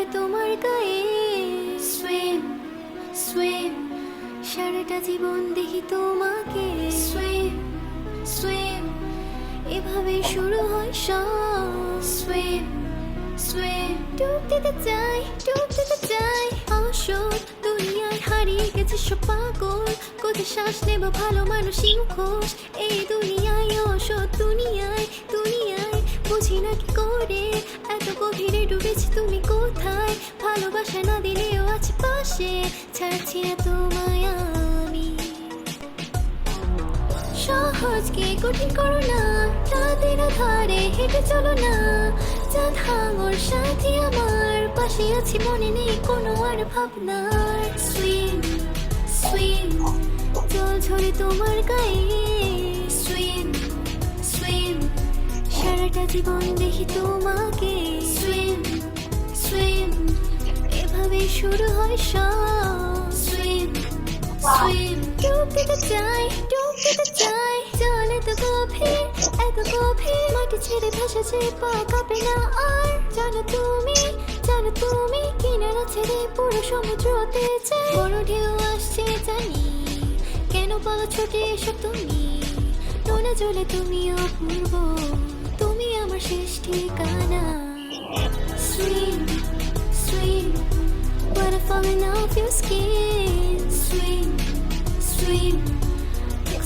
ঝরে তোমার গায়ে। সুইম সুইম সারাটা জীবন দেখি তোমাকে। সুইম সুইম এভাবে শুরু হয় সব। সুইম সুইম ডুব দিতে চাই, ডুব দিতে চাই। আসল দুনিয়ায় হারিয়ে গেছে সব পাগল, কোথায় শ্বাস নেব ভালো মানুষই মুখোশ। এই দুনিয়ায় অসৎ দুনিয়ায়, দুনিয়ায় বুঝি না কি করে এত গভীরে ডুবেছি তুমি কোথায়। ভালোবাসা না দিলেও আছে পাশে, ছাড়ছি না তোমায় আমি। সহজকে কঠিন করো না, তাদের ধারে হেঁটে চলো না। চাঁদ হাঙর সাথী আমার পাশে আছি, মনে নেই কোনো আর ভাবনার। সুইম সুইম জল ঝরে তোমার গায়ে। সুইম সুইম সারাটা জীবন দেখি তোমাকে। সুইম সুইম এভাবে শুরু হয় সব। সুইম সুইম ডুব দিতে চাই, ডুব দিতে চাই। জল এত গভীর, এত গভীর, মাটি ছেড়ে ভাসা যে পা কাঁপে না আর। জানো তুমি কিনারা ছেড়ে পুরো সমুদ্রতে চাই। বড় ঢেউ আসছে জানি, কেন পালো ছুটে এসো তুমি। নোনা জলে তুমি অপূর্ব, তুমি আমার শেষ ঠিকানা। Swim swim when I'm falling off your skin. Swim, swim,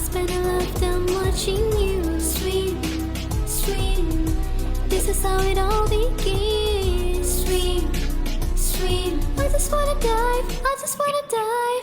spend a lifetime watching you. Swim, swim, this is how it all begins. Swim, swim, I just wanna dive, I just wanna dive.